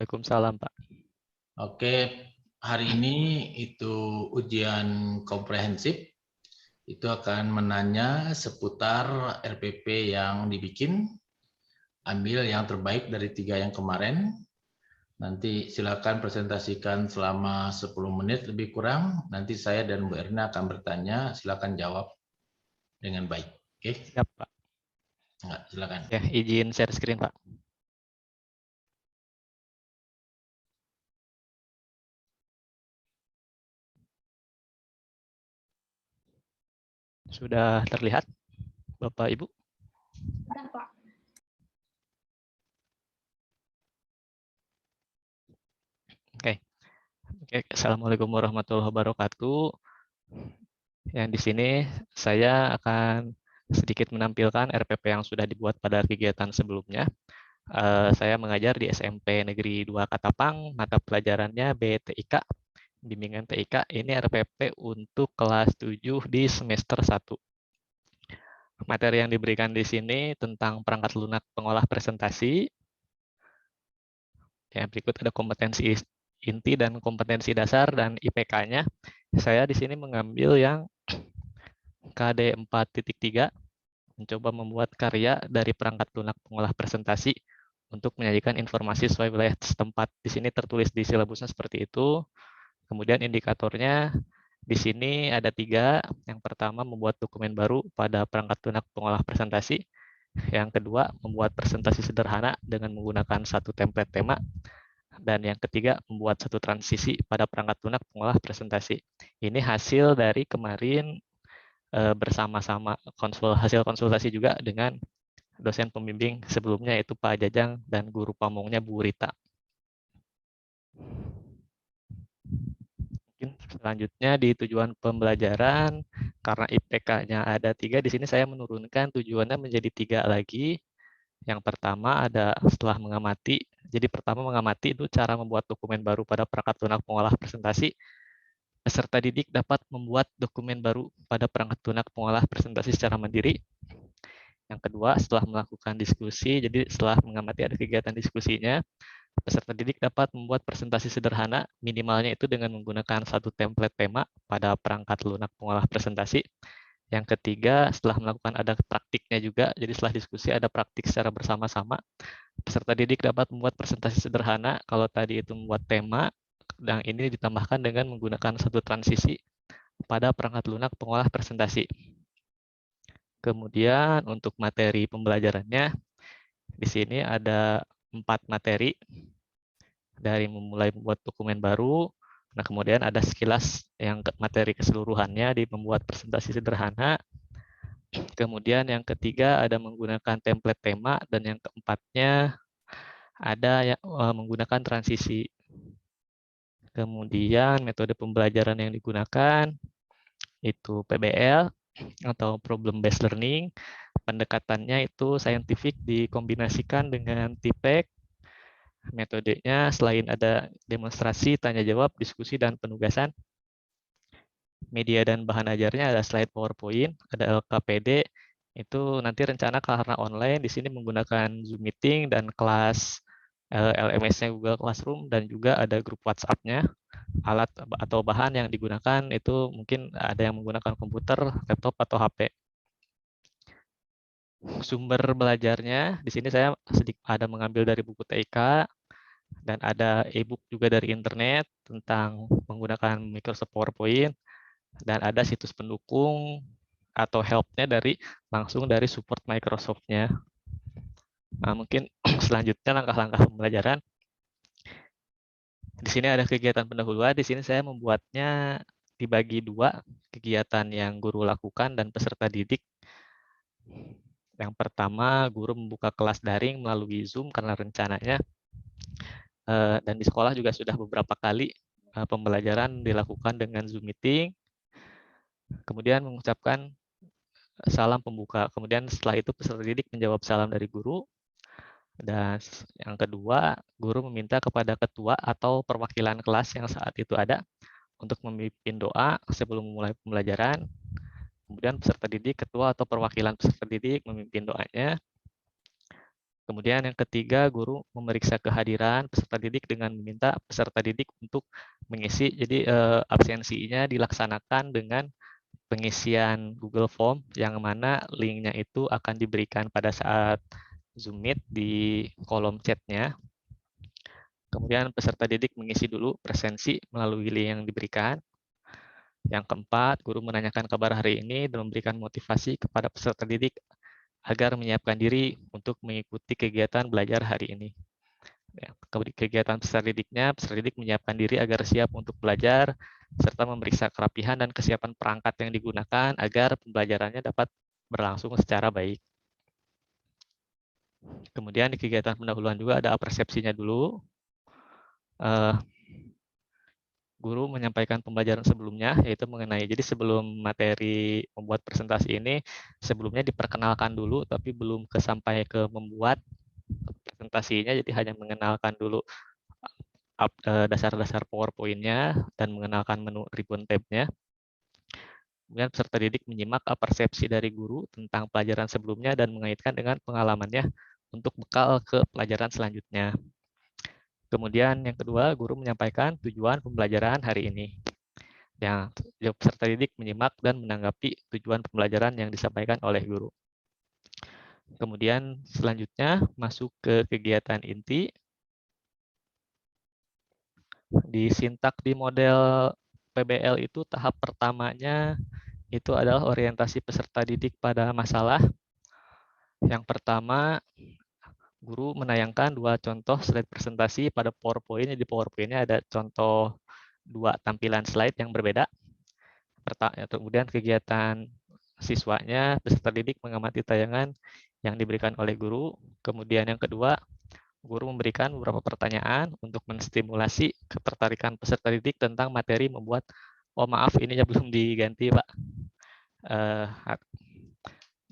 Waalaikumsalam, Pak. Oke, hari ini itu ujian komprehensif. Itu akan menanya seputar RPP yang dibikin. Ambil yang terbaik dari 3 yang kemarin. Nanti silakan presentasikan selama 10 menit lebih kurang. Nanti saya dan Bu Erna akan bertanya, silakan jawab dengan baik. Oke? Siap, Pak. Enggak, silakan. Ya, izin share screen, Pak. Sudah terlihat, Bapak Ibu? Sudah, Pak. Oke. Assalamualaikum warahmatullahi wabarakatuh. Yang di sini saya akan sedikit menampilkan RPP yang sudah dibuat pada kegiatan sebelumnya. Saya mengajar di SMP Negeri 2 Katapang, mata pelajarannya BTIK, bimbingan TIK. Ini RPP untuk kelas 7 di semester 1. Materi yang diberikan di sini tentang perangkat lunak pengolah presentasi. Ya, berikut ada kompetensi inti dan kompetensi dasar dan IPK-nya. Saya di sini mengambil yang KD 4.3, mencoba membuat karya dari perangkat lunak pengolah presentasi untuk menyajikan informasi sesuai wilayah setempat. Di sini tertulis di silabusnya seperti itu. Kemudian indikatornya di sini ada 3. Yang pertama, membuat dokumen baru pada perangkat lunak pengolah presentasi. Yang kedua, membuat presentasi sederhana dengan menggunakan satu template tema. Dan yang ketiga, membuat satu transisi pada perangkat lunak pengolah presentasi. Ini hasil dari kemarin bersama-sama hasil konsultasi juga dengan dosen pembimbing sebelumnya, yaitu Pak Jajang dan guru pamongnya Bu Rita. Selanjutnya di tujuan pembelajaran, karena IPK-nya ada 3, di sini saya menurunkan tujuannya menjadi 3 lagi. Yang pertama ada setelah mengamati. Jadi pertama mengamati itu cara membuat dokumen baru pada perangkat lunak pengolah presentasi. Peserta didik dapat membuat dokumen baru pada perangkat lunak pengolah presentasi secara mandiri. Yang kedua, setelah melakukan diskusi, jadi setelah mengamati ada kegiatan diskusinya, peserta didik dapat membuat presentasi sederhana, minimalnya itu dengan menggunakan satu template tema pada perangkat lunak pengolah presentasi. Yang ketiga, setelah melakukan ada praktiknya juga, jadi setelah diskusi ada praktik secara bersama-sama, peserta didik dapat membuat presentasi sederhana, kalau tadi itu membuat tema, dan ini ditambahkan dengan menggunakan satu transisi pada perangkat lunak pengolah presentasi. Kemudian untuk materi pembelajarannya, di sini ada 4 materi, dari memulai membuat dokumen baru. Nah, kemudian ada sekilas yang materi keseluruhannya di membuat presentasi sederhana. Kemudian yang ketiga ada menggunakan template tema, dan yang keempatnya ada yang menggunakan transisi. Kemudian metode pembelajaran yang digunakan itu PBL atau Problem Based Learning. Pendekatannya itu saintifik dikombinasikan dengan TPEC. Metodenya selain ada demonstrasi, tanya jawab, diskusi, dan penugasan. Media dan bahan ajarnya ada slide PowerPoint, ada LKPD. Itu nanti rencana karena online di sini menggunakan Zoom Meeting dan kelas LMS-nya Google Classroom, dan juga ada grup WhatsApp-nya. Alat atau bahan yang digunakan itu mungkin ada yang menggunakan komputer, laptop, atau HP. Sumber belajarnya di sini saya ada mengambil dari buku TIK, dan ada e-book juga dari internet tentang menggunakan Microsoft PowerPoint, dan ada situs pendukung atau help-nya langsung dari support Microsoft-nya. Nah, mungkin selanjutnya langkah-langkah pembelajaran. Di sini ada kegiatan pendahuluan. Di sini saya membuatnya dibagi 2, kegiatan yang guru lakukan dan peserta didik. Yang pertama, guru membuka kelas daring melalui Zoom karena rencananya, dan di sekolah juga sudah beberapa kali pembelajaran dilakukan dengan Zoom Meeting. Kemudian mengucapkan salam pembuka. Kemudian setelah itu peserta didik menjawab salam dari guru. Dan yang kedua, guru meminta kepada ketua atau perwakilan kelas yang saat itu ada untuk memimpin doa sebelum memulai pembelajaran. Kemudian peserta didik, ketua atau perwakilan peserta didik memimpin doanya. Kemudian yang ketiga, guru memeriksa kehadiran peserta didik dengan meminta peserta didik untuk mengisi. Jadi absensinya dilaksanakan dengan pengisian Google Form yang mana linknya itu akan diberikan pada saat Zoom Meet di kolom chatnya. Kemudian peserta didik mengisi dulu presensi melalui link yang diberikan. Yang keempat, guru menanyakan kabar hari ini dan memberikan motivasi kepada peserta didik agar menyiapkan diri untuk mengikuti kegiatan belajar hari ini. Kegiatan peserta didik menyiapkan diri agar siap untuk belajar, serta memeriksa kerapihan dan kesiapan perangkat yang digunakan agar pembelajarannya dapat berlangsung secara baik. Kemudian di kegiatan pendahuluan juga ada persepsinya dulu. Guru menyampaikan pembelajaran sebelumnya, yaitu mengenai, jadi sebelum materi membuat presentasi ini, sebelumnya diperkenalkan dulu, tapi belum sampai ke membuat presentasinya, jadi hanya mengenalkan dulu dasar-dasar PowerPoint-nya dan mengenalkan menu ribbon tab-nya. Kemudian peserta didik menyimak persepsi dari guru tentang pelajaran sebelumnya dan mengaitkan dengan pengalamannya untuk bekal ke pelajaran selanjutnya. Kemudian yang kedua, guru menyampaikan tujuan pembelajaran hari ini. Yang peserta didik menyimak dan menanggapi tujuan pembelajaran yang disampaikan oleh guru. Kemudian selanjutnya masuk ke kegiatan inti. Di sintak di model PBL itu tahap pertamanya itu adalah orientasi peserta didik pada masalah. Yang pertama, guru menayangkan 2 contoh slide presentasi pada PowerPoint. Di PowerPoint-nya ada contoh 2 tampilan slide yang berbeda. Kemudian kegiatan siswanya, peserta didik mengamati tayangan yang diberikan oleh guru. Kemudian yang kedua, guru memberikan beberapa pertanyaan untuk menstimulasi ketertarikan peserta didik tentang materi membuat, oh maaf ininya belum diganti Pak,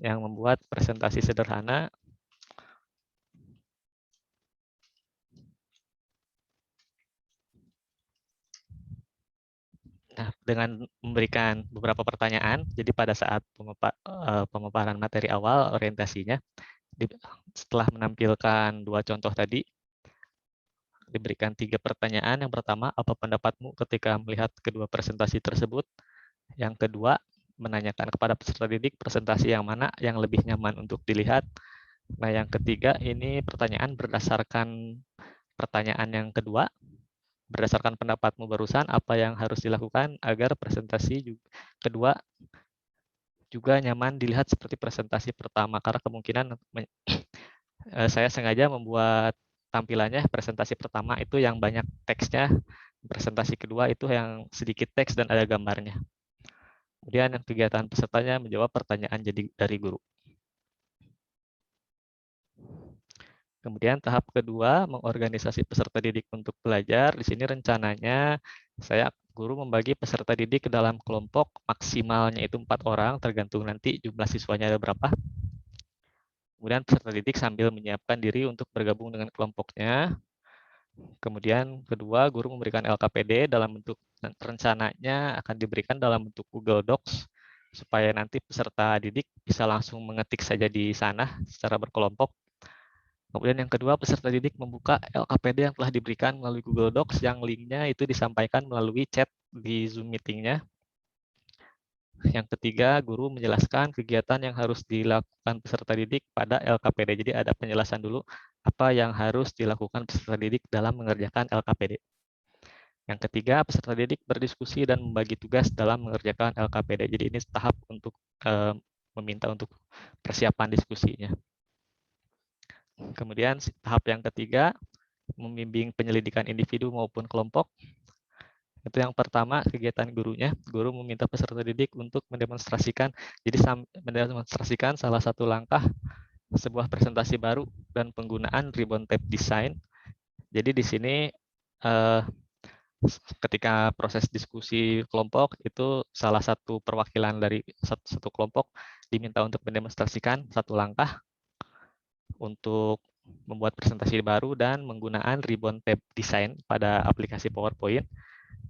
yang membuat presentasi sederhana. Nah, dengan memberikan beberapa pertanyaan, jadi pada saat pemaparan materi awal orientasinya, setelah menampilkan 2 contoh tadi, diberikan 3 pertanyaan. Yang pertama, apa pendapatmu ketika melihat kedua presentasi tersebut? Yang kedua, menanyakan kepada peserta didik presentasi yang mana yang lebih nyaman untuk dilihat. Nah, yang ketiga, ini pertanyaan berdasarkan pertanyaan yang kedua, berdasarkan pendapatmu barusan, apa yang harus dilakukan agar presentasi kedua juga nyaman dilihat seperti presentasi pertama, karena kemungkinan saya sengaja membuat tampilannya presentasi pertama itu yang banyak teksnya, presentasi kedua itu yang sedikit teks dan ada gambarnya. Kemudian yang kegiatan pesertanya menjawab pertanyaan dari guru. Kemudian tahap kedua, mengorganisasi peserta didik untuk belajar. Di sini rencananya guru membagi peserta didik ke dalam kelompok, maksimalnya itu 4 orang, tergantung nanti jumlah siswanya ada berapa. Kemudian peserta didik sambil menyiapkan diri untuk bergabung dengan kelompoknya. Kemudian kedua, guru memberikan LKPD dalam bentuk, rencananya akan diberikan dalam bentuk Google Docs, supaya nanti peserta didik bisa langsung mengetik saja di sana secara berkelompok. Kemudian yang kedua, peserta didik membuka LKPD yang telah diberikan melalui Google Docs yang linknya itu disampaikan melalui chat di Zoom meeting-nya. Yang ketiga, guru menjelaskan kegiatan yang harus dilakukan peserta didik pada LKPD. Jadi ada penjelasan dulu apa yang harus dilakukan peserta didik dalam mengerjakan LKPD. Yang ketiga, peserta didik berdiskusi dan membagi tugas dalam mengerjakan LKPD. Jadi ini tahap untuk meminta untuk persiapan diskusinya. Kemudian tahap yang ketiga, membimbing penyelidikan individu maupun kelompok. Itu yang pertama, kegiatan gurunya. Guru meminta peserta didik untuk mendemonstrasikan, mendemonstrasikan salah satu langkah sebuah presentasi baru dan penggunaan ribbon tab design. Jadi di sini ketika proses diskusi kelompok itu salah satu perwakilan dari satu kelompok diminta untuk mendemonstrasikan satu langkah untuk membuat presentasi baru dan menggunakan ribbon tab design pada aplikasi PowerPoint.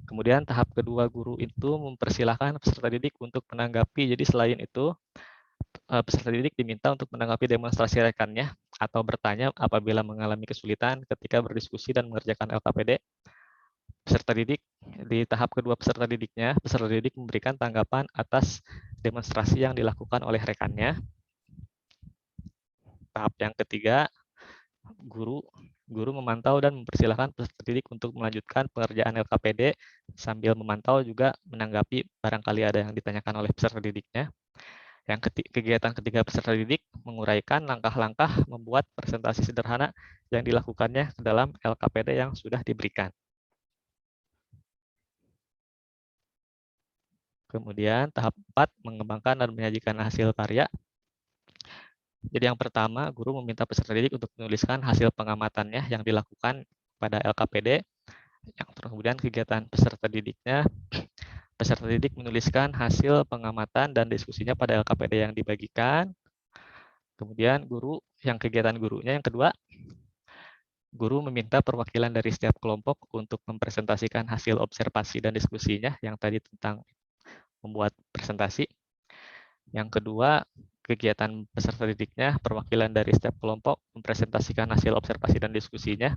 Kemudian tahap kedua, guru itu mempersilahkan peserta didik untuk menanggapi. Jadi selain itu, peserta didik diminta untuk menanggapi demonstrasi rekannya atau bertanya apabila mengalami kesulitan ketika berdiskusi dan mengerjakan LKPD. Peserta didik di tahap kedua peserta didik memberikan tanggapan atas demonstrasi yang dilakukan oleh rekannya. Tahap yang ketiga, guru memantau dan mempersilahkan peserta didik untuk melanjutkan pengerjaan LKPD sambil memantau juga menanggapi barangkali ada yang ditanyakan oleh peserta didiknya. Kegiatan ketiga peserta didik menguraikan langkah-langkah membuat presentasi sederhana yang dilakukannya dalam LKPD yang sudah diberikan. Kemudian tahap 4, mengembangkan dan menyajikan hasil karya. Jadi yang pertama, guru meminta peserta didik untuk menuliskan hasil pengamatannya yang dilakukan pada LKPD. Yang kemudian kegiatan peserta didik menuliskan hasil pengamatan dan diskusinya pada LKPD yang dibagikan. Kemudian kegiatan gurunya yang kedua, guru meminta perwakilan dari setiap kelompok untuk mempresentasikan hasil observasi dan diskusinya yang tadi tentang membuat presentasi. Yang kedua, kegiatan peserta didiknya, perwakilan dari setiap kelompok mempresentasikan hasil observasi dan diskusinya.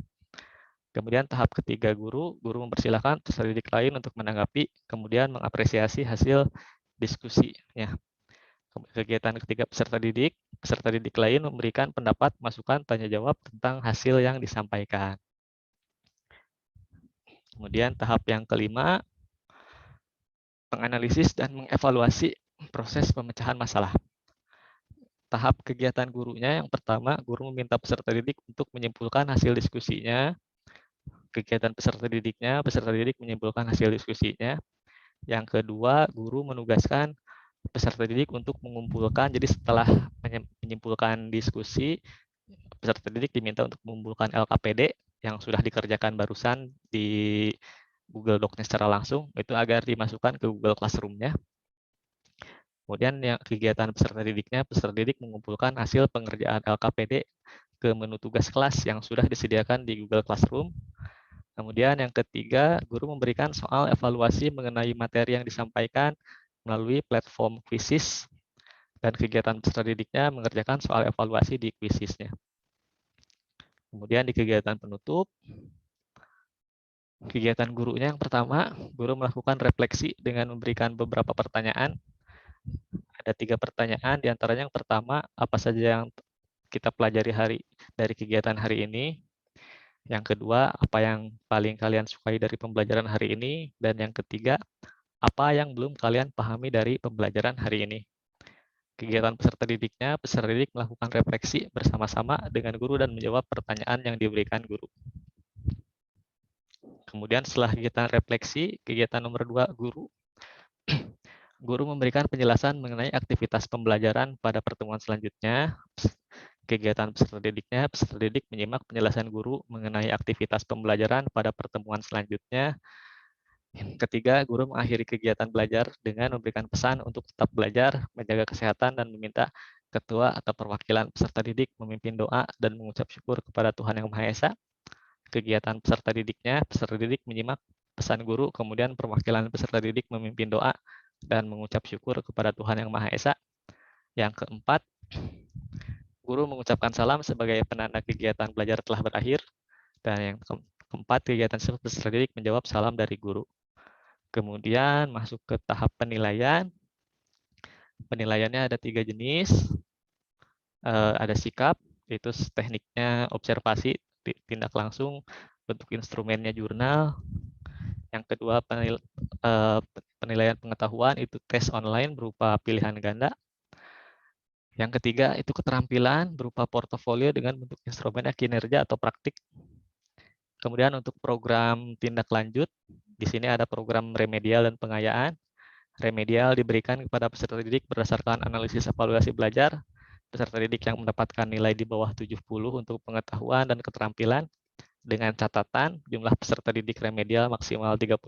Kemudian tahap ketiga guru mempersilahkan peserta didik lain untuk menanggapi, kemudian mengapresiasi hasil diskusinya. Kegiatan ketiga peserta didik lain memberikan pendapat, masukan, tanya jawab tentang hasil yang disampaikan. Kemudian tahap yang kelima, menganalisis dan mengevaluasi proses pemecahan masalah. Tahap kegiatan gurunya yang pertama, guru meminta peserta didik untuk menyimpulkan hasil diskusinya. Kegiatan peserta didik menyimpulkan hasil diskusinya. Yang kedua, guru menugaskan peserta didik untuk mengumpulkan, jadi setelah menyimpulkan diskusi, peserta didik diminta untuk mengumpulkan LKPD yang sudah dikerjakan barusan di Google Docs-nya secara langsung, itu agar dimasukkan ke Google Classroom-nya. Kemudian yang kegiatan peserta didik mengumpulkan hasil pengerjaan LKPD ke menu tugas kelas yang sudah disediakan di Google Classroom. Kemudian yang ketiga, guru memberikan soal evaluasi mengenai materi yang disampaikan melalui platform Quizzes, dan kegiatan peserta didiknya mengerjakan soal evaluasi di Quizzes-nya. Kemudian di kegiatan penutup, kegiatan gurunya yang pertama, guru melakukan refleksi dengan memberikan beberapa pertanyaan. Ada 3 pertanyaan, diantaranya yang pertama, apa saja yang kita pelajari dari kegiatan hari ini. Yang kedua, apa yang paling kalian sukai dari pembelajaran hari ini. Dan yang ketiga, apa yang belum kalian pahami dari pembelajaran hari ini. Kegiatan peserta didik melakukan refleksi bersama-sama dengan guru dan menjawab pertanyaan yang diberikan guru. Kemudian setelah kegiatan refleksi, kegiatan nomor 2, guru memberikan penjelasan mengenai aktivitas pembelajaran pada pertemuan selanjutnya. Kegiatan peserta didik menyimak penjelasan guru mengenai aktivitas pembelajaran pada pertemuan selanjutnya. Ketiga, guru mengakhiri kegiatan belajar dengan memberikan pesan untuk tetap belajar, menjaga kesehatan, dan meminta ketua atau perwakilan peserta didik memimpin doa dan mengucap syukur kepada Tuhan Yang Maha Esa. Kegiatan peserta didik menyimak pesan guru, kemudian perwakilan peserta didik memimpin doa dan mengucap syukur kepada Tuhan Yang Maha Esa. Yang keempat, guru mengucapkan salam sebagai penanda kegiatan belajar telah berakhir. Dan yang keempat, kegiatan peserta didik menjawab salam dari guru. Kemudian masuk ke tahap penilaian. Penilaiannya ada 3 jenis. Ada sikap, itu tekniknya observasi, tindak langsung, bentuk instrumennya jurnal. Yang kedua, penilaian pengetahuan, itu tes online berupa pilihan ganda. Yang ketiga, itu keterampilan berupa portofolio dengan bentuk instrumennya kinerja atau praktik. Kemudian untuk program tindak lanjut, di sini ada program remedial dan pengayaan. Remedial diberikan kepada peserta didik berdasarkan analisis evaluasi belajar. Peserta didik yang mendapatkan nilai di bawah 70 untuk pengetahuan dan keterampilan, dengan catatan jumlah peserta didik remedial maksimal 30%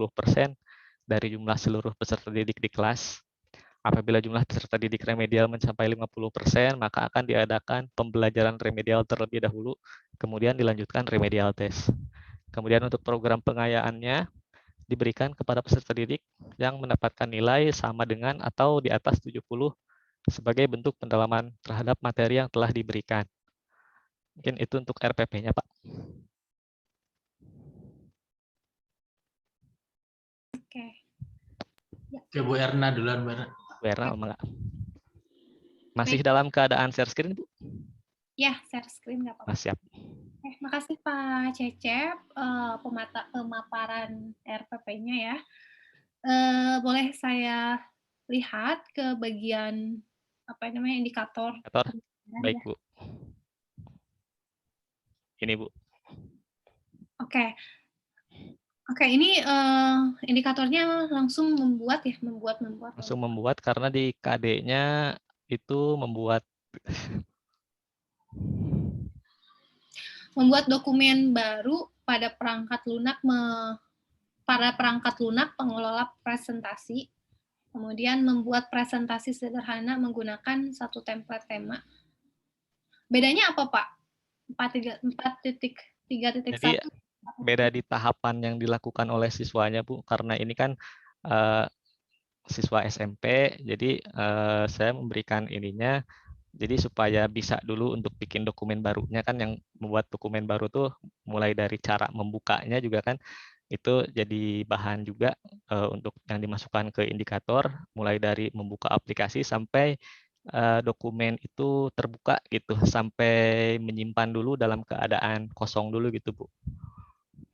dari jumlah seluruh peserta didik di kelas. Apabila jumlah peserta didik remedial mencapai 50%, maka akan diadakan pembelajaran remedial terlebih dahulu, kemudian dilanjutkan remedial test. Kemudian untuk program pengayaannya, diberikan kepada peserta didik yang mendapatkan nilai sama dengan atau di atas 70 sebagai bentuk pendalaman terhadap materi yang telah diberikan. Mungkin itu untuk RPP-nya, Pak. Oke. Ya. Oke, Bu Erna duluan, Bu Erna. Bu Erna, masih dalam keadaan share screen, Bu? Ya, share screen nggak apa-apa. Siap. Makasih Pak Cecep, pemaparan RPP-nya ya. Boleh saya lihat ke bagian apa namanya indikator? Baik, Bu. Ini, Bu. Oke. Oke, ini indikatornya langsung membuat ya, membuat. Langsung membuat karena di KD-nya itu membuat dokumen baru pada perangkat lunak pengelola presentasi. Kemudian membuat presentasi sederhana menggunakan satu template tema. Bedanya apa, Pak? 4.3.1. Jadi beda di tahapan yang dilakukan oleh siswanya, Bu, karena ini kan siswa SMP, jadi saya memberikan ininya, jadi supaya bisa dulu untuk bikin dokumen barunya kan, yang membuat dokumen baru tuh mulai dari cara membukanya juga kan, itu jadi bahan juga untuk yang dimasukkan ke indikator, mulai dari membuka aplikasi sampai dokumen itu terbuka gitu, sampai menyimpan dulu dalam keadaan kosong dulu gitu, Bu.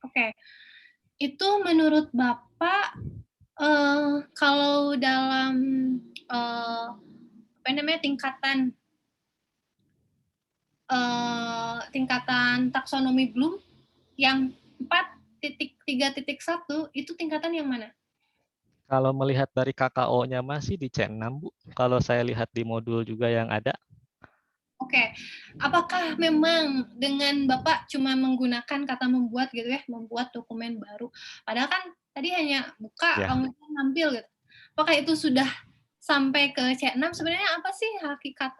Oke, itu menurut Bapak kalau dalam apa namanya tingkatan taksonomi Bloom yang 4.3.1 itu tingkatan yang mana? Kalau melihat dari KKO-nya masih di C6, Bu. Kalau saya lihat di modul juga yang ada. Oke, apakah memang dengan Bapak cuma menggunakan kata membuat gitu ya, membuat dokumen baru, padahal kan tadi hanya buka, kemudian nampil gitu. Apakah itu sudah sampai ke C6? Sebenarnya apa sih hakikat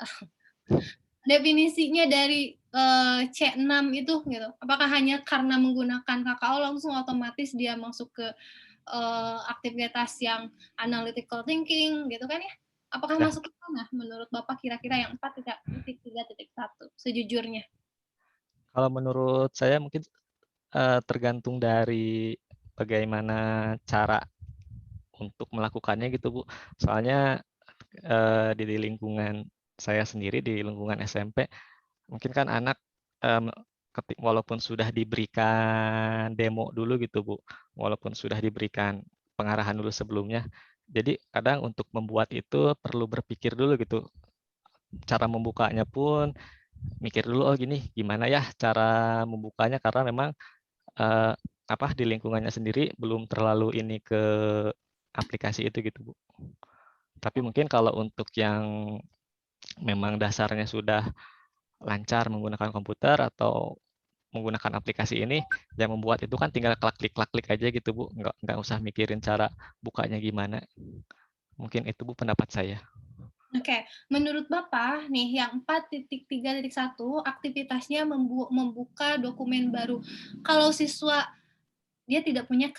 definisinya dari C6 itu gitu? Apakah hanya karena menggunakan KKO langsung otomatis dia masuk ke aktivitas yang analytical thinking gitu kan ya? Apakah masuk ke sana menurut Bapak kira-kira yang 4.3.1 sejujurnya? Kalau menurut saya mungkin tergantung dari bagaimana cara untuk melakukannya gitu, Bu. Soalnya di lingkungan saya sendiri, di lingkungan SMP, mungkin kan anak walaupun sudah diberikan demo dulu gitu, Bu, walaupun sudah diberikan pengarahan dulu sebelumnya, jadi kadang untuk membuat itu perlu berpikir dulu gitu, cara membukanya pun mikir dulu, oh gini, gimana ya cara membukanya, karena memang di lingkungannya sendiri belum terlalu ini ke aplikasi itu gitu, Bu. Tapi mungkin kalau untuk yang memang dasarnya sudah lancar menggunakan komputer atau menggunakan aplikasi ini, yang membuat itu kan tinggal klik-klik aja gitu, Bu. Nggak usah mikirin cara bukanya gimana. Mungkin itu, Bu, pendapat saya. Oke, menurut Bapak nih yang 4.3.1 aktivitasnya membuka dokumen baru. Kalau siswa dia tidak punya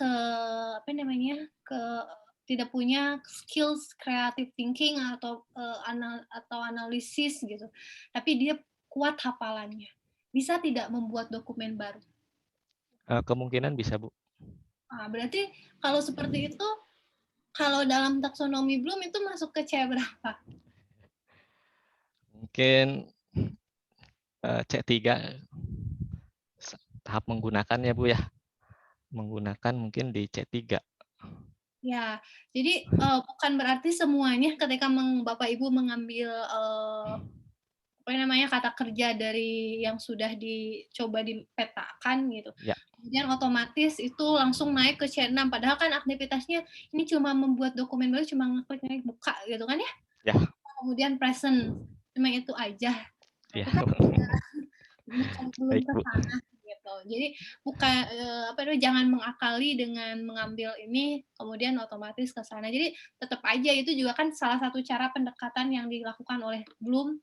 tidak punya skills creative thinking atau analisis gitu. Tapi dia kuat hafalannya. Bisa tidak membuat dokumen baru? Kemungkinan bisa, Bu. Berarti kalau seperti itu, kalau dalam taksonomi Bloom itu masuk ke C berapa? Mungkin C3 tahap menggunakan ya, Bu ya. Menggunakan mungkin di C3. Ya, jadi bukan berarti semuanya ketika Bapak Ibu mengambil kata kerja dari yang sudah dicoba dipetakan gitu. Ya. Kemudian otomatis itu langsung naik ke C6, padahal kan aktivitasnya ini cuma membuat dokumen baru, cuma ngeklik buka gitu kan ya? Ya. Kemudian present, cuma itu aja. Ya. Itu kan belum ke sana gitu. Jadi jangan mengakali dengan mengambil ini kemudian otomatis ke sana. Jadi tetap aja itu juga kan salah satu cara pendekatan yang dilakukan oleh Bloom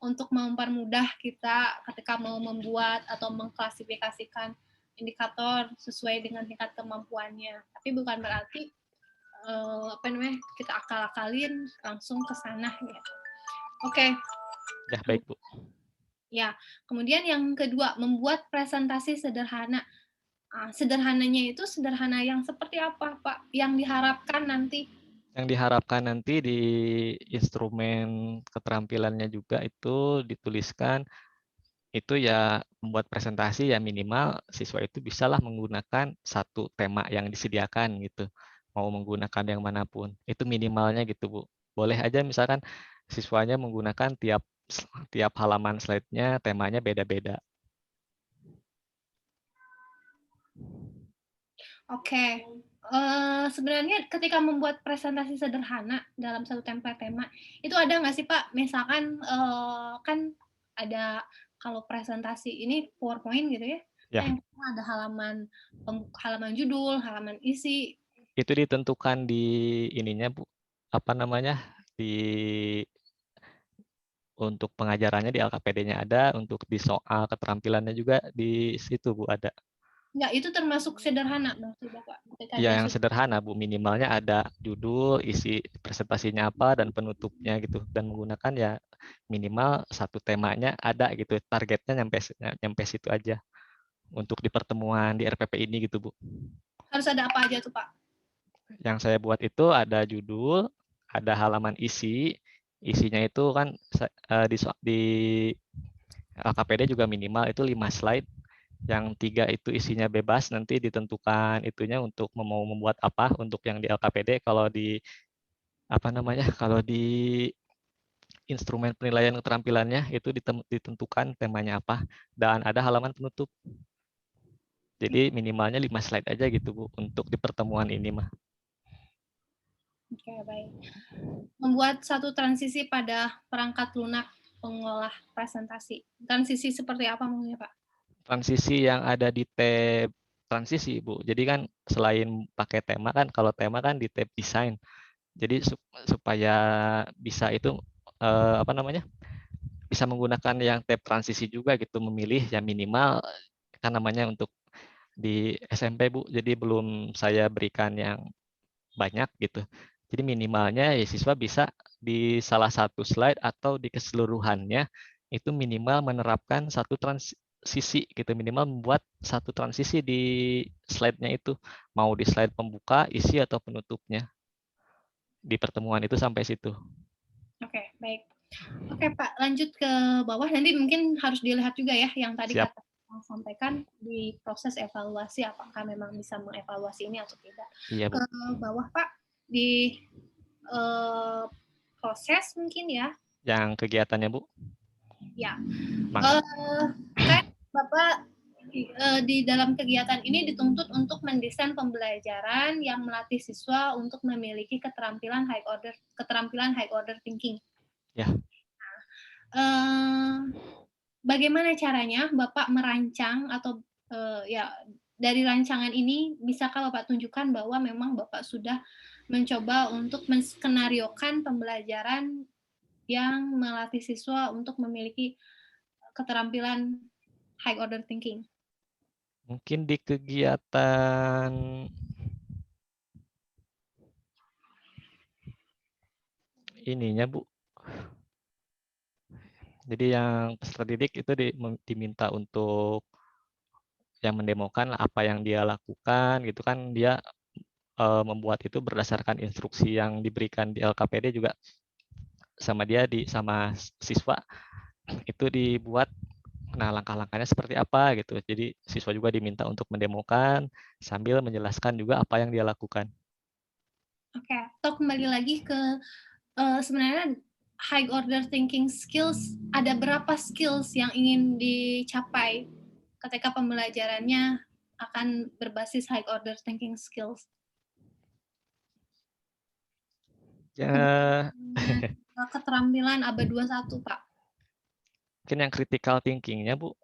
untuk mempermudah kita ketika mau membuat atau mengklasifikasikan indikator sesuai dengan tingkat kemampuannya. Tapi bukan berarti kita akal-akalin langsung ke sana gitu. Oke. Ya, baik, Bu. Ya, kemudian yang kedua, membuat presentasi sederhana. Sederhananya itu sederhana yang seperti apa, Pak, yang diharapkan nanti? Yang diharapkan nanti di instrumen keterampilannya juga itu dituliskan, itu ya membuat presentasi ya minimal siswa itu bisalah menggunakan satu tema yang disediakan gitu. Mau menggunakan yang manapun, itu minimalnya gitu, Bu. Boleh aja misalkan siswanya menggunakan tiap halaman slide-nya temanya beda-beda. Oke. Sebenarnya ketika membuat presentasi sederhana dalam satu template tema, itu ada nggak sih, Pak, misalkan, kan ada kalau presentasi ini PowerPoint gitu ya, Ya, yang ada halaman judul, halaman isi. itu ditentukan di ininya, Bu, apa namanya, di untuk pengajarannya di LKPD-nya ada, untuk di soal keterampilannya juga di situ, Bu, ada. Nggak, itu termasuk sederhana maksud Bapak, ketika Ya, dia yang sudah. sederhana, Bu. Minimalnya ada judul, isi presentasinya apa, dan penutupnya gitu. Dan menggunakan ya minimal satu temanya ada gitu. Targetnya nyampe situ aja untuk di pertemuan di RPP ini gitu, Bu. Harus ada apa aja tuh, Pak? Yang saya buat itu ada judul, ada halaman isi. Isinya itu kan di LKPD juga minimal itu 5 slide. Yang 3 itu isinya bebas, nanti ditentukan itunya untuk mau membuat apa untuk yang di LKPD. Kalau di apa namanya, kalau di instrumen penilaian keterampilannya itu ditentukan temanya apa, dan ada halaman penutup. Jadi minimalnya 5 slide aja gitu, Bu, untuk di pertemuan ini mah. Oke, baik. Membuat satu transisi pada perangkat lunak pengolah presentasi. Transisi seperti apa maksudnya, Pak? Transisi yang ada di tab transisi, Bu. Jadi kan selain pakai tema kan, kalau tema kan di tab desain. Jadi supaya bisa itu apa namanya? Bisa menggunakan yang tab transisi juga gitu, memilih yang minimal kan namanya untuk di SMP, Bu. Jadi belum saya berikan yang banyak gitu. Jadi minimalnya ya siswa bisa di salah satu slide atau di keseluruhannya itu minimal menerapkan satu transisi gitu, minimal membuat satu transisi di slide-nya itu, mau di slide pembuka, isi atau penutupnya. Di pertemuan itu sampai situ. Oke, baik. Oke, Pak, lanjut ke bawah. Nanti mungkin harus dilihat juga ya yang tadi Siap. kata sampaikan di proses evaluasi apakah memang bisa mengevaluasi ini atau tidak. Iya, Bu. Ke bawah, Pak, di proses mungkin ya. Yang kegiatannya, Bu? Ya. Mangga. Kan Bapak di dalam kegiatan ini dituntut untuk mendesain pembelajaran yang melatih siswa untuk memiliki keterampilan high order thinking. Ya. Bagaimana caranya Bapak merancang atau ya dari rancangan ini bisakah Bapak tunjukkan bahwa memang Bapak sudah mencoba untuk menskenariokan pembelajaran yang melatih siswa untuk memiliki keterampilan high order thinking? Mungkin di kegiatan ininya, Bu. Jadi yang peserta didik itu diminta untuk yang mendemokan apa yang dia lakukan gitu kan, dia membuat itu berdasarkan instruksi yang diberikan di LKPD juga sama sama siswa itu dibuat. Nah, langkah-langkahnya seperti apa gitu. Jadi siswa juga diminta untuk mendemokan sambil menjelaskan juga apa yang dia lakukan. Oke, atau kembali lagi ke sebenarnya high order thinking skills, ada berapa skills yang ingin dicapai ketika pembelajarannya akan berbasis high order thinking skills? Ya, Keterampilan ABA 21, Pak. mungkin yang critical thinking-nya, Bu,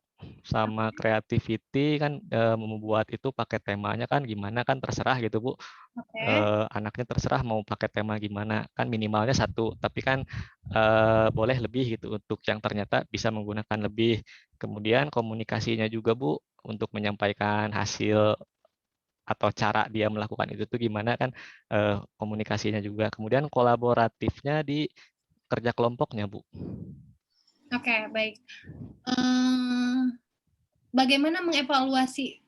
sama creativity kan membuat itu pakai temanya kan gimana kan terserah gitu, Bu. Oke. Anaknya terserah mau pakai tema gimana, kan minimalnya satu, tapi kan boleh lebih gitu untuk yang ternyata bisa menggunakan lebih. Kemudian komunikasinya juga, Bu, untuk menyampaikan hasil atau cara dia melakukan itu tuh gimana kan komunikasinya juga. Kemudian kolaboratifnya di kerja kelompoknya, Bu. Oke, baik. Bagaimana mengevaluasi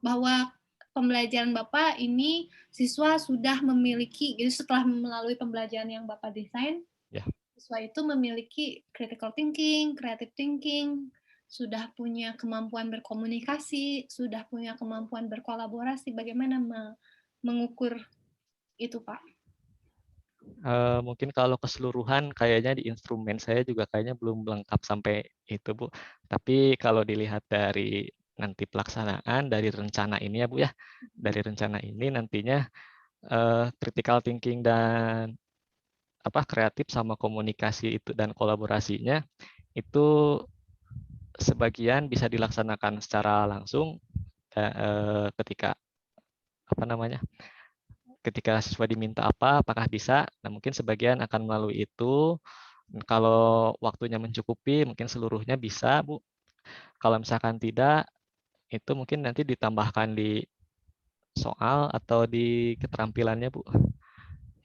bahwa pembelajaran Bapak ini siswa sudah memiliki, jadi setelah melalui pembelajaran yang Bapak desain, Ya. siswa itu memiliki critical thinking, creative thinking, sudah punya kemampuan berkomunikasi, sudah punya kemampuan berkolaborasi. Bagaimana mengukur itu, Pak? Mungkin kalau keseluruhan kayaknya di instrumen saya juga kayaknya belum lengkap sampai itu, Bu. Tapi kalau dilihat dari nanti pelaksanaan dari rencana ini ya, Bu ya. Dari rencana ini nantinya critical thinking dan kreatif sama komunikasi itu dan kolaborasinya itu sebagian bisa dilaksanakan secara langsung ketika ketika siswa diminta apakah bisa. Nah, mungkin sebagian akan melalui itu. Kalau waktunya mencukupi, mungkin seluruhnya bisa, Bu. Kalau misalkan tidak, itu mungkin nanti ditambahkan di soal atau di keterampilannya, Bu.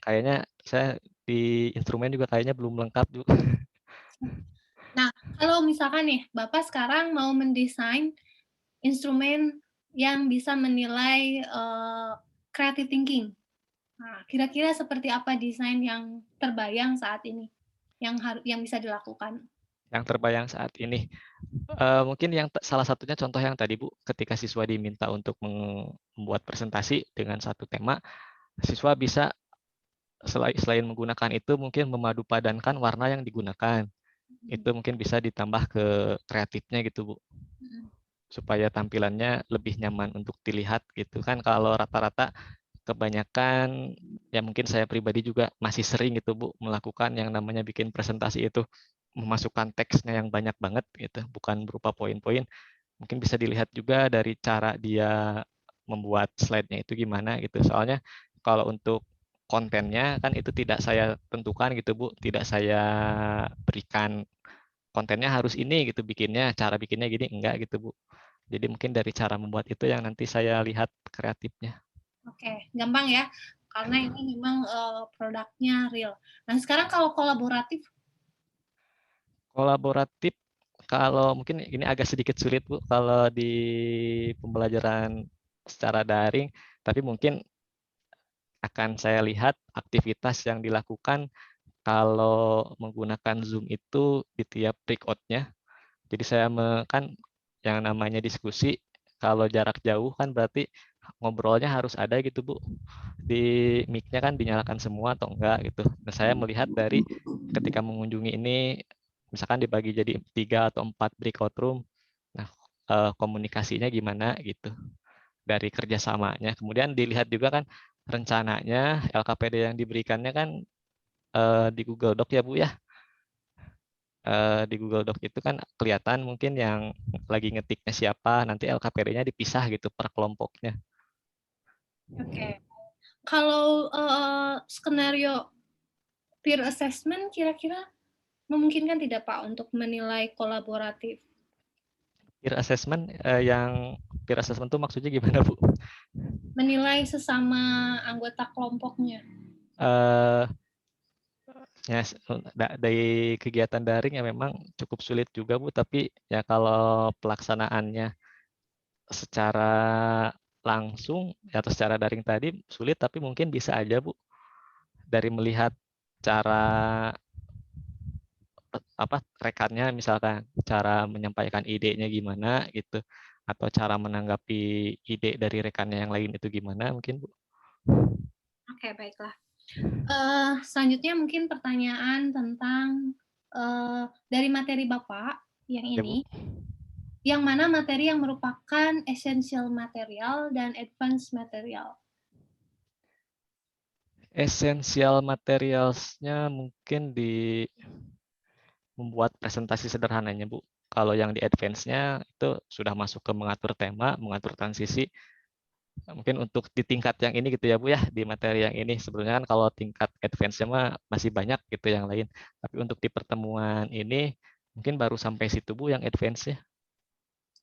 Kayaknya saya di instrumen juga kayaknya belum lengkap, Bu. Nah, kalau misalkan nih, Bapak sekarang mau mendesain instrumen yang bisa menilai creative thinking. Nah, kira-kira seperti apa desain yang terbayang saat ini, yang bisa dilakukan? Yang terbayang saat ini, mungkin salah satunya contoh yang tadi, Bu, ketika siswa diminta untuk membuat presentasi dengan satu tema, siswa bisa selain menggunakan itu mungkin memadupadankan warna yang digunakan. Itu mungkin bisa ditambah ke kreatifnya gitu, Bu. Supaya tampilannya lebih nyaman untuk dilihat gitu kan. Kalau rata-rata kebanyakan ya mungkin saya pribadi juga masih sering gitu, Bu, melakukan yang namanya bikin presentasi itu memasukkan teksnya yang banyak banget gitu, bukan berupa poin-poin. Mungkin bisa dilihat juga dari cara dia membuat slide-nya itu gimana gitu. Soalnya kalau untuk kontennya kan itu tidak saya tentukan gitu, Bu, tidak saya berikan kontennya harus ini gitu bikinnya, cara bikinnya gini, enggak gitu, Bu. Jadi mungkin dari cara membuat itu yang nanti saya lihat kreatifnya. Oke, gampang ya, karena ini memang produknya real. Nah, sekarang kalau kolaboratif? Kolaboratif, kalau mungkin ini agak sedikit sulit, Bu, kalau di pembelajaran secara daring, tapi mungkin akan saya lihat aktivitas yang dilakukan kalau menggunakan Zoom itu di tiap breakout-nya. Jadi saya kan yang namanya diskusi, kalau jarak jauh kan berarti ngobrolnya harus ada gitu, Bu. Di mic-nya kan dinyalakan semua atau enggak gitu. Nah, saya melihat dari ketika mengunjungi ini, misalkan dibagi jadi 3 atau 4 breakout room, nah komunikasinya gimana gitu dari kerjasamanya. Kemudian dilihat juga kan rencananya LKPD yang diberikannya kan di Google Doc ya, Bu ya. Di Google Doc itu kan kelihatan mungkin yang lagi ngetiknya siapa, nanti LKPD-nya dipisah gitu per kelompoknya. Oke. Kalau skenario peer assessment kira-kira memungkinkan tidak, Pak, untuk menilai kolaboratif? Peer assessment itu maksudnya gimana, Bu? Menilai sesama anggota kelompoknya. Eh, ya dari kegiatan daring ya memang cukup sulit juga, Bu, tapi ya kalau pelaksanaannya secara langsung atau secara daring tadi sulit, tapi mungkin bisa aja, Bu, dari melihat cara rekannya, misalkan cara menyampaikan idenya gimana gitu, atau cara menanggapi ide dari rekannya yang lain itu gimana mungkin, Bu. Oke, baiklah. Selanjutnya mungkin pertanyaan tentang dari materi Bapak yang Ya, Bu. ini, yang mana materi yang merupakan essential material dan advanced material? Essential materials-nya mungkin di membuat presentasi sederhananya, Bu. Kalau yang di advance-nya itu sudah masuk ke mengatur tema, mengatur transisi. Mungkin untuk di tingkat yang ini gitu ya, Bu ya, di materi yang ini. Sebenarnya kan kalau tingkat advance-nya mah masih banyak gitu yang lain. Tapi untuk di pertemuan ini mungkin baru sampai situ, Bu, yang advance-nya.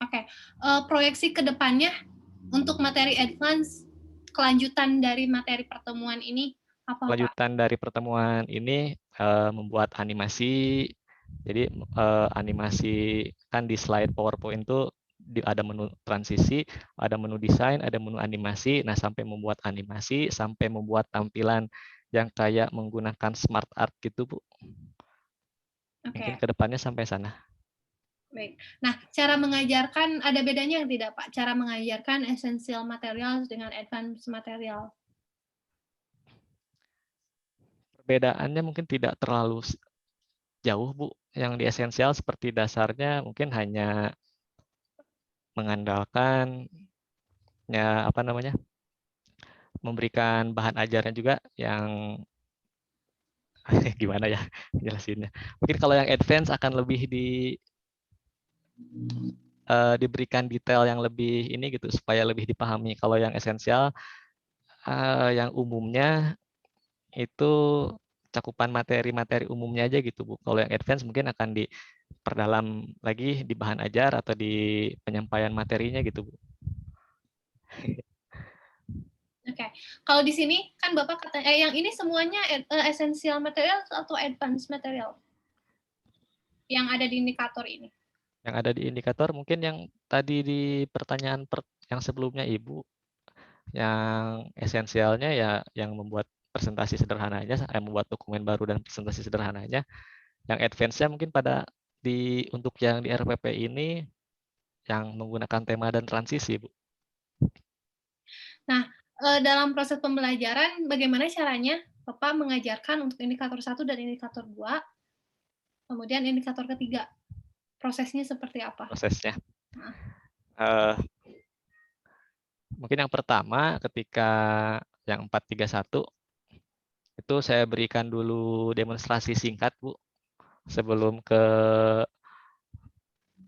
Oke. Proyeksi ke depannya untuk materi advance, kelanjutan dari materi pertemuan ini apa, Pak? Lanjutan dari pertemuan ini membuat animasi Jadi animasi kan di slide PowerPoint itu ada menu transisi, ada menu desain, ada menu animasi. Nah, sampai membuat animasi, sampai membuat tampilan yang kayak menggunakan smart art gitu, Bu. Mungkin ke depannya sampai sana. Baik. Nah, cara mengajarkan ada bedanya yang tidak, Pak? Cara mengajarkan essential materials dengan advanced material. Perbedaannya mungkin tidak terlalu jauh, Bu. Yang di esensial seperti dasarnya mungkin hanya mengandalkan memberikan bahan ajarnya juga yang gimana ya jelasinnya. Mungkin kalau yang advance akan lebih diberikan detail yang lebih ini gitu supaya lebih dipahami. Kalau yang esensial yang umumnya itu cakupan materi-materi umumnya aja gitu, Bu. Kalau yang advance mungkin akan diperdalam lagi di bahan ajar atau di penyampaian materinya gitu, Bu. Oke. Kalau di sini kan Bapak kata yang ini semuanya essential material atau advanced material yang ada di indikator ini? Yang ada di indikator mungkin yang tadi di pertanyaan yang sebelumnya Ibu, yang esensialnya ya yang membuat presentasi sederhananya, membuat dokumen baru dan presentasi sederhananya. Yang advance-nya mungkin untuk yang di RPP ini yang menggunakan tema dan transisi, Bu. Nah, dalam proses pembelajaran bagaimana caranya Bapak mengajarkan untuk indikator 1 dan indikator 2, kemudian indikator ketiga, prosesnya seperti apa? Prosesnya. Mungkin yang pertama ketika yang 431 itu saya berikan dulu demonstrasi singkat, Bu. Sebelum ke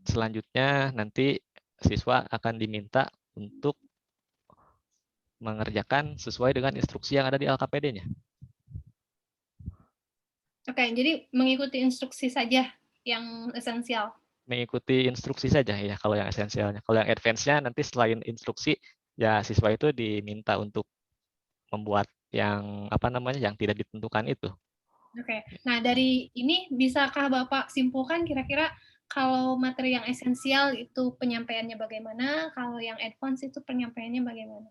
selanjutnya nanti siswa akan diminta untuk mengerjakan sesuai dengan instruksi yang ada di LKPD-nya. Oke, jadi mengikuti instruksi saja yang esensial. Mengikuti instruksi saja ya kalau yang esensialnya. Kalau yang advance-nya nanti selain instruksi ya siswa itu diminta untuk membuat yang yang tidak ditentukan itu. Oke. Nah, dari ini bisakah Bapak simpulkan kira-kira kalau materi yang esensial itu penyampaiannya bagaimana, kalau yang advance itu penyampaiannya bagaimana?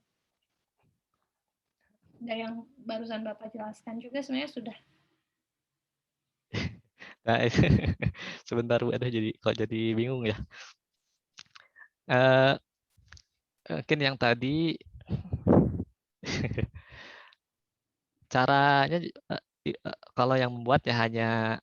Dari yang barusan Bapak jelaskan juga sebenarnya sudah. Nah, sebentar Bu, jadi bingung ya. Mungkin yang tadi caranya kalau yang membuat ya hanya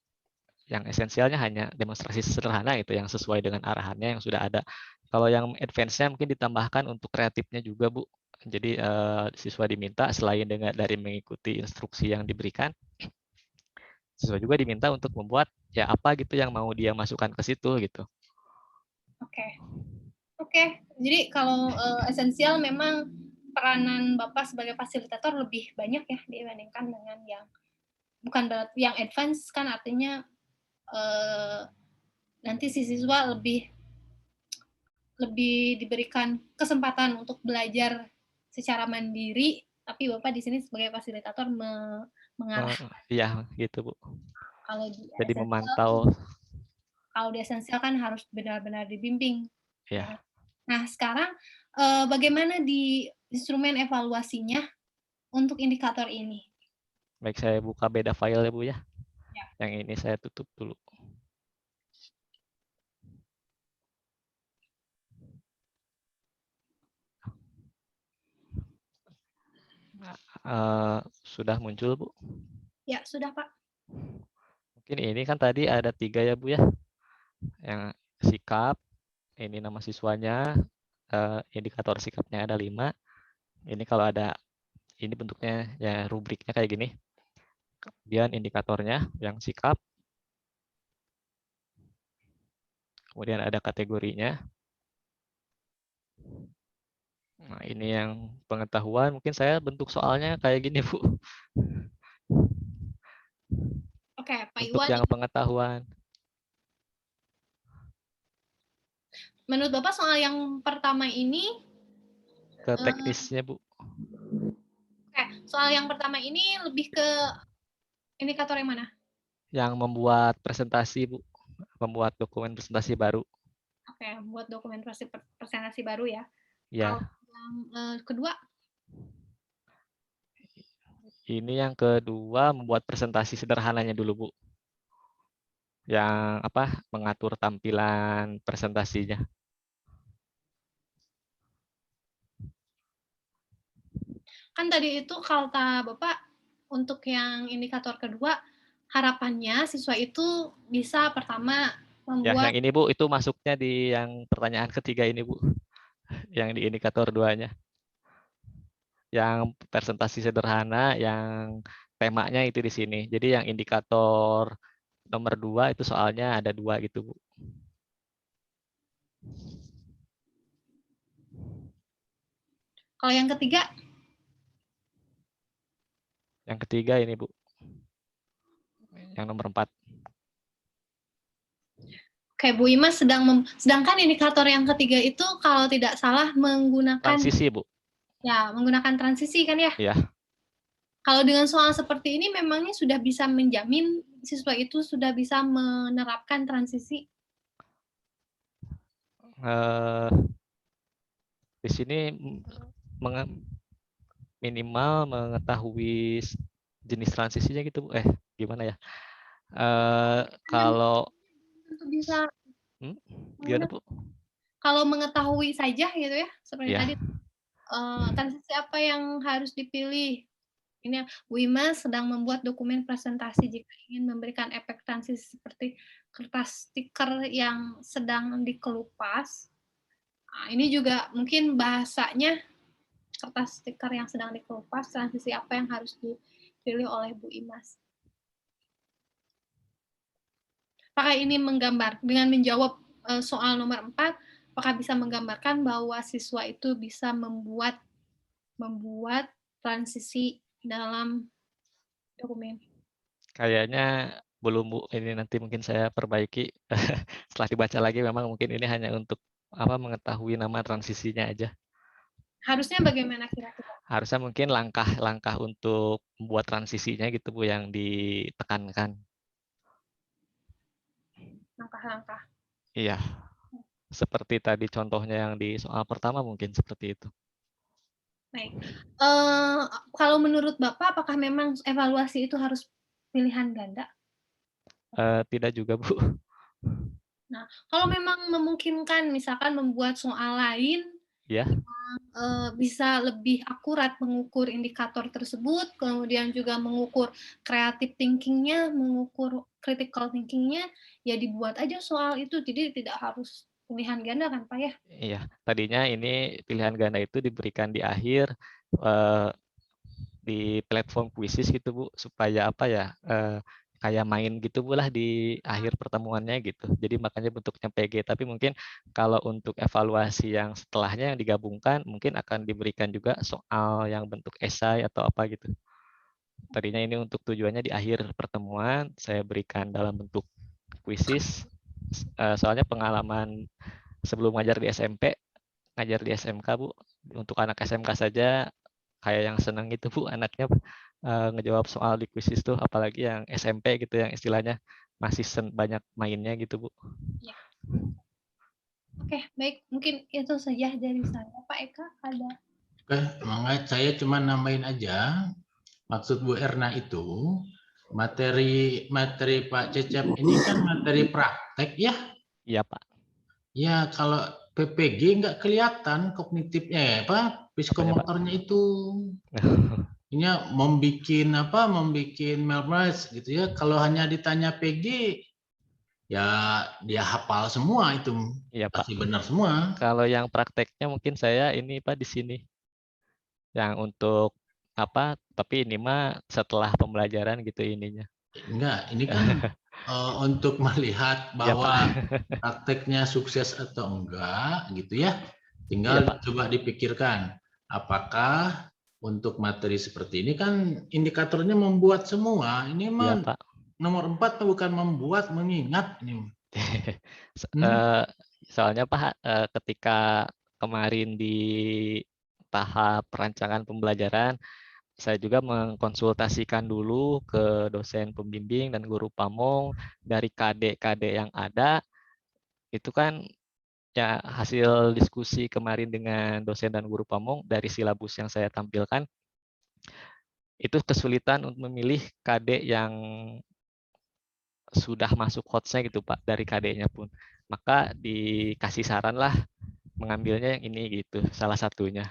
yang esensialnya hanya demonstrasi sederhana itu yang sesuai dengan arahannya yang sudah ada. Kalau yang advance-nya mungkin ditambahkan untuk kreatifnya juga, Bu. Jadi siswa diminta selain dari mengikuti instruksi yang diberikan, siswa juga diminta untuk membuat ya apa gitu yang mau dia masukkan ke situ gitu. Oke. Oke. Jadi kalau esensial memang peranan Bapak sebagai fasilitator lebih banyak ya dibandingkan dengan yang bukan berarti yang advance kan artinya nanti si siswa lebih diberikan kesempatan untuk belajar secara mandiri, tapi Bapak di sini sebagai fasilitator mengarah. Iya, gitu, Bu. Kalau di Jadi esensial, memantau. kalau di esensial kan harus benar-benar dibimbing. Ya. Nah, sekarang bagaimana di instrumen evaluasinya untuk indikator ini? Baik, saya buka beda file ya, Bu ya. Ya. Yang ini saya tutup dulu. Sudah muncul, Bu? Ya, sudah, Pak. Mungkin ini kan tadi ada 3 ya, Bu ya. Yang sikap, ini nama siswanya, indikator sikapnya ada 5. Ini kalau ada, ini bentuknya ya rubriknya kayak gini. Kemudian indikatornya yang sikap. Kemudian ada kategorinya. Nah, ini yang pengetahuan. Mungkin saya bentuk soalnya kayak gini, Bu. Oke, Pak Untuk Iwan. yang pengetahuan. Menurut Bapak soal yang pertama ini Ke teknisnya, Bu. Oke, soal yang pertama ini lebih ke indikator yang mana? Yang membuat presentasi, Bu. membuat dokumen presentasi baru. Oke, buat dokumen presentasi baru ya. Ya. Kalau yang kedua? Ini yang kedua, membuat presentasi sederhananya dulu, Bu. Yang mengatur tampilan presentasinya. Kan tadi itu kata Bapak untuk yang indikator kedua, harapannya siswa itu bisa pertama Ya, membuat. yang ini Bu, itu masuknya di yang pertanyaan ketiga ini Bu, yang di indikator 2-nya. Yang presentasi sederhana, yang temanya itu di sini. Jadi yang indikator nomor 2 itu soalnya ada 2 gitu Bu. Kalau yang ketiga? Yang ketiga ini Bu, yang nomor 4. Oke, Bu Imas sedangkan indikator yang ketiga itu kalau tidak salah menggunakan transisi, Bu. Ya, menggunakan transisi kan ya? Iya. Kalau dengan soal seperti ini memangnya sudah bisa menjamin siswa itu sudah bisa menerapkan transisi? Di sini minimal mengetahui jenis transisinya gitu, Bu. Gimana ya? Kalau bisa gimana, Bu? Kalau mengetahui saja gitu ya, seperti Ya. tadi transisi apa yang harus dipilih. Ini Bu Imas sedang membuat dokumen presentasi jika ingin memberikan efek transisi seperti kertas stiker yang sedang dikelupas. Nah, ini juga mungkin bahasanya kertas stiker yang sedang dikelupas, transisi apa yang harus dipilih oleh Bu Imas. Apakah ini menggambar dengan menjawab soal nomor 4, apakah bisa menggambarkan bahwa siswa itu bisa membuat transisi dalam dokumen? Kayaknya belum, Bu. Ini nanti mungkin saya perbaiki. Setelah dibaca lagi memang mungkin ini hanya untuk mengetahui nama transisinya aja. Harusnya bagaimana kira-kira? Harusnya mungkin langkah-langkah untuk membuat transisinya gitu, Bu, yang ditekankan. Langkah-langkah. Iya. Seperti tadi contohnya yang di soal pertama mungkin seperti itu. Baik. Kalau menurut Bapak, apakah memang evaluasi itu harus pilihan ganda? Tidak juga, Bu. Nah, kalau memang memungkinkan misalkan membuat soal lain Ya. yang bisa lebih akurat mengukur indikator tersebut, kemudian juga mengukur creative thinking-nya, mengukur critical thinking-nya, ya dibuat aja soal itu. Jadi tidak harus pilihan ganda kan, Pak ya? Iya, tadinya ini pilihan ganda itu diberikan di akhir di platform kuisis gitu, Bu, supaya kayak main gitu, Bu, lah di akhir pertemuannya gitu. Jadi makanya bentuknya PG. Tapi mungkin kalau untuk evaluasi yang setelahnya yang digabungkan, mungkin akan diberikan juga soal yang bentuk esai atau apa gitu. Tadinya ini untuk tujuannya di akhir pertemuan, saya berikan dalam bentuk kuisis. Soalnya pengalaman sebelum ngajar di SMP, ngajar di SMK, Bu, untuk anak SMK saja kayak yang senang itu, Bu, anaknya ngejawab soal di kuisis tuh, apalagi yang SMP gitu yang istilahnya masih banyak mainnya gitu, Bu. Ya. Oke, baik. Mungkin itu saja dari saya. Pak Eka, ada? Oke, saya cuma nambahin aja. Maksud Bu Erna itu, materi Pak Cecep ini kan materi praktek ya? Iya, Pak. Ya, kalau PPG nggak kelihatan kognitifnya psikomotornya itu. Ini membikin malbras gitu ya. Kalau hanya ditanya PG, ya dia hafal semua itu. Iya, Pak. Pasti benar semua. Kalau yang prakteknya mungkin saya ini, Pak, di sini. Yang untuk tapi ini mah setelah pembelajaran gitu ininya. Enggak, ini kan untuk melihat bahwa prakteknya sukses atau enggak gitu ya. Tinggal coba dipikirkan apakah untuk materi seperti ini kan indikatornya membuat semua. Ini mah nomor 4 bukan membuat, mengingat ini. Soalnya Pak, ketika kemarin di tahap perancangan pembelajaran saya juga mengkonsultasikan dulu ke dosen pembimbing dan guru pamong dari KD-KD yang ada. Itu kan ya hasil diskusi kemarin dengan dosen dan guru pamong dari silabus yang saya tampilkan, itu kesulitan untuk memilih KD yang sudah masuk hotnya gitu Pak, dari KD-nya pun. Maka dikasih saran lah mengambilnya yang ini gitu, salah satunya.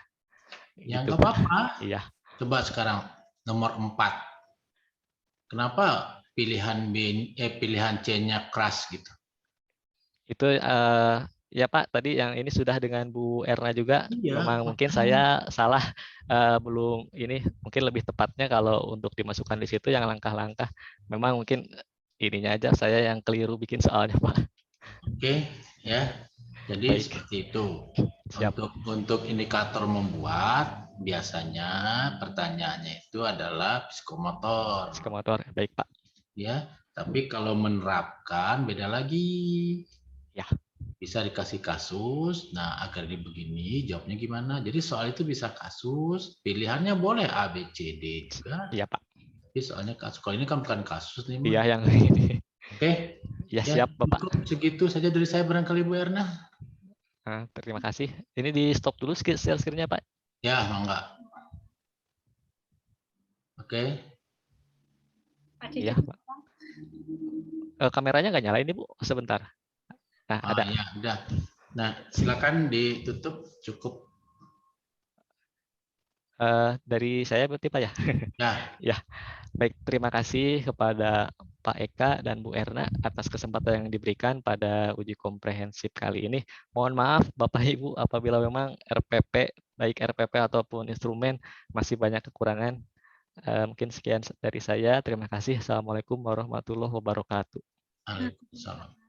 Ya Gitu nggak Pak. apa-apa. Iya. Coba sekarang nomor 4. Kenapa pilihan C-nya keras gitu? Itu ya Pak, tadi yang ini sudah dengan Bu Erna juga. Iya, Memang mungkin makanya. saya salah, belum ini, mungkin lebih tepatnya kalau untuk dimasukkan di situ yang langkah-langkah. Memang mungkin ininya aja saya yang keliru bikin soalnya Pak. Oke, ya. Jadi Baik, seperti itu. siap. Untuk indikator membuat, biasanya pertanyaannya itu adalah psikomotor. Psikomotor, baik Pak. Ya, tapi kalau menerapkan beda lagi. Ya. Bisa dikasih kasus, nah agar begini, jawabnya gimana. Jadi soal itu bisa kasus, pilihannya boleh A, B, C, D juga. Iya Pak. Tapi soalnya kasus, kalau ini kan bukan kasus nih. Iya yang ini. Oke. Ya Ya, siap Bapak. cukup segitu saja dari saya barangkali Bu Erna. Nah, terima kasih. Ini di stop dulu share screen-nya Pak. Ya, mangga. Oke. Iya Pak. Kameranya nggak nyala ini Bu, sebentar. Nah, ada. Ya, udah. Nah, silakan ditutup, cukup. Dari saya berarti Pak ya? Ya. Ya, baik. Terima kasih kepada Pak Eka dan Bu Erna atas kesempatan yang diberikan pada uji komprehensif kali ini. Mohon maaf Bapak Ibu apabila memang RPP, baik RPP ataupun instrumen masih banyak kekurangan. Mungkin sekian dari saya. Terima kasih. Assalamualaikum warahmatullahi wabarakatuh. Waalaikumsalam.